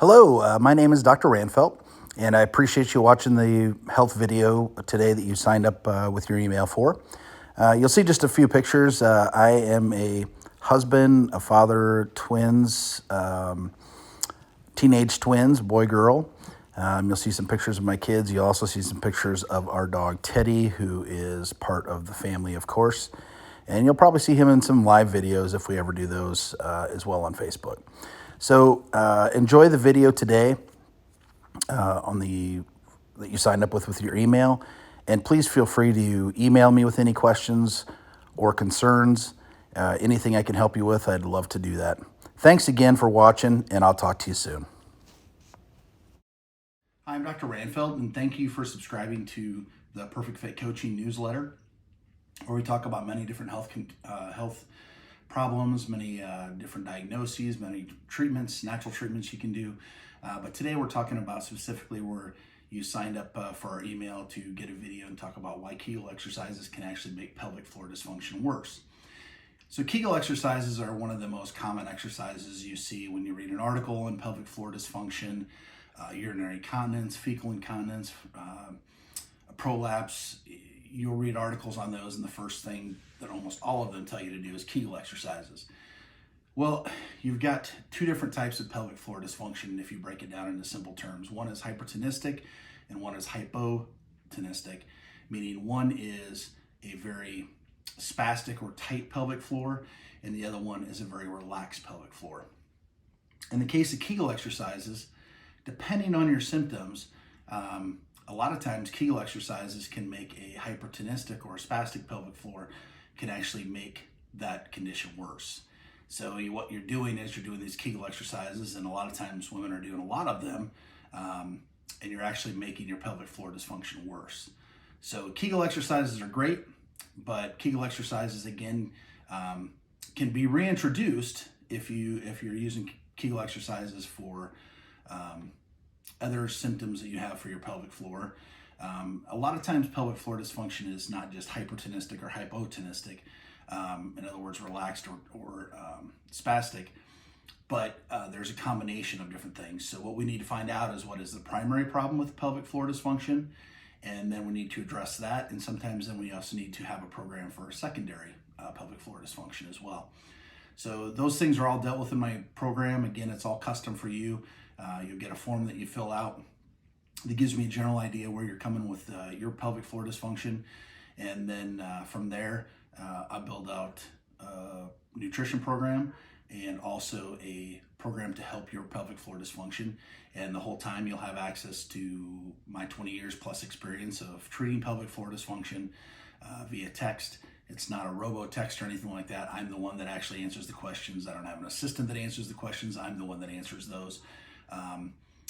Hello, my name is Dr. Ranfelt, and I appreciate you watching the health video today that you signed up with your email for. You'll see just a few pictures. I am a husband, a father, twins, teenage twins, boy, girl. You'll see some pictures of my kids. You'll also see some pictures of our dog, Teddy, who is part of the family, of course. And you'll probably see him in some live videos if we ever do those as well on Facebook. So enjoy the video today that you signed up with your email. And please feel free to email me with any questions or concerns. Anything I can help you with, I'd love to do that. Thanks again for watching, and I'll talk to you soon. I'm Dr. Ranfelt, and thank you for subscribing to the Perfect Fit Coaching newsletter, where we talk about many different health problems, many different diagnoses, many treatments, natural treatments you can do. But today we're talking about specifically where you signed up for our email to get a video and talk about why Kegel exercises can actually make pelvic floor dysfunction worse. So Kegel exercises are one of the most common exercises you see when you read an article on pelvic floor dysfunction, urinary incontinence, fecal incontinence, prolapse. You'll read articles on those, and the first thing that almost all of them tell you to do is Kegel exercises. Well, you've got two different types of pelvic floor dysfunction if you break it down into simple terms. One is hypertonistic and one is hypotonistic, meaning one is a very spastic or tight pelvic floor, and the other one is a very relaxed pelvic floor. In the case of Kegel exercises, depending on your symptoms, a lot of times Kegel exercises can make a hypertonistic or a spastic pelvic floor can actually make that condition worse. So what you're doing is you're doing these Kegel exercises, and a lot of times women are doing a lot of them, and you're actually making your pelvic floor dysfunction worse. So Kegel exercises are great, but Kegel exercises again can be reintroduced if you're using Kegel exercises for other symptoms that you have for your pelvic floor. A lot of times pelvic floor dysfunction is not just hypertonistic or hypotonistic, in other words, relaxed or spastic, but there's a combination of different things. So what we need to find out is what is the primary problem with pelvic floor dysfunction, and then we need to address that, and sometimes then we also need to have a program for a secondary pelvic floor dysfunction as well. So those things are all dealt with in my program. Again, it's all custom for you. You'll get a form that you fill out that gives me a general idea where you're coming with your pelvic floor dysfunction. And then from there, I build out a nutrition program and also a program to help your pelvic floor dysfunction. And the whole time you'll have access to my 20 years plus experience of treating pelvic floor dysfunction via text. It's not a robo-text or anything like that. I'm the one that actually answers the questions. I don't have an assistant that answers the questions. I'm the one that answers those.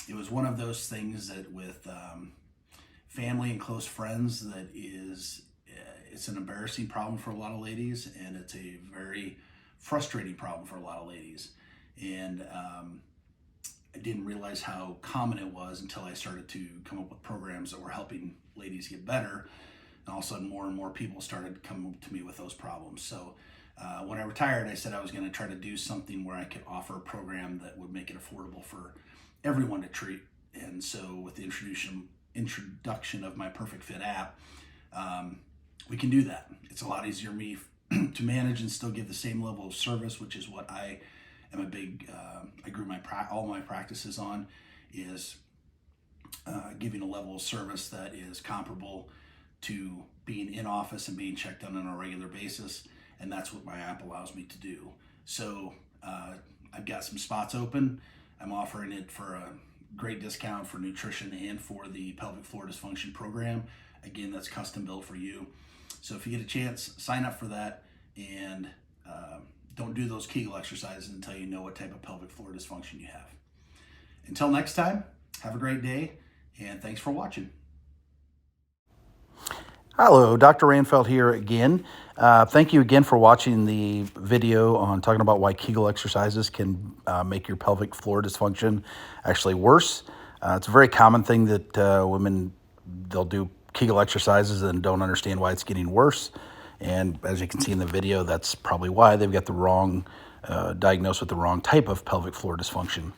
It was one of those things that with family and close friends that it's an embarrassing problem for a lot of ladies, and it's a very frustrating problem for a lot of ladies. And I didn't realize how common it was until I started to come up with programs that were helping ladies get better. And all of a sudden more and more people started coming to me with those problems. So when I retired, I said I was going to try to do something where I could offer a program that would make it affordable for everyone to treat. And so with the introduction of my Perfect Fit app, we can do that. It's a lot easier for me to manage and still give the same level of service, which is what I am I grew all my practices on, is giving a level of service that is comparable to being in office and being checked on a regular basis. And that's what my app allows me to do. So I've got some spots open. I'm offering it for a great discount for nutrition and for the pelvic floor dysfunction program. Again, that's custom built for you. So if you get a chance, sign up for that, and don't do those Kegel exercises until you know what type of pelvic floor dysfunction you have. Until next time, have a great day, and thanks for watching. Hello, Dr. Ranfelt here again. Thank you again for watching the video on talking about why Kegel exercises can make your pelvic floor dysfunction actually worse. It's a very common thing that women, they'll do Kegel exercises and don't understand why it's getting worse. And as you can see in the video, that's probably why they've got the wrong, diagnosed with the wrong type of pelvic floor dysfunction.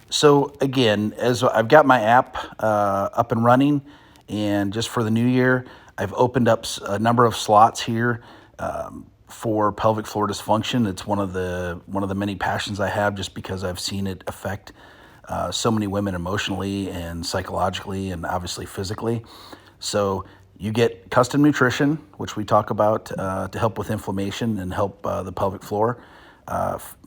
So again, as I've got my app up and running, and just for the new year, I've opened up a number of slots here for pelvic floor dysfunction. It's one of the many passions I have, just because I've seen it affect so many women emotionally and psychologically, and obviously physically. So you get custom nutrition, which we talk about to help with inflammation and help the pelvic floor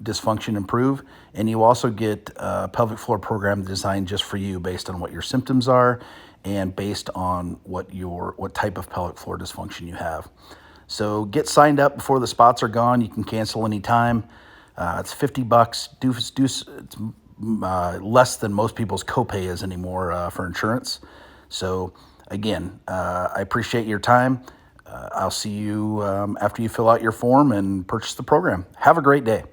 dysfunction improve. And you also get a pelvic floor program designed just for you, based on what your symptoms are and based on what type of pelvic floor dysfunction you have. So get signed up before the spots are gone. You can cancel anytime. It's $50. It's less than most people's copay is anymore for insurance. So again, I appreciate your time. I'll see you after you fill out your form and purchase the program. Have a great day.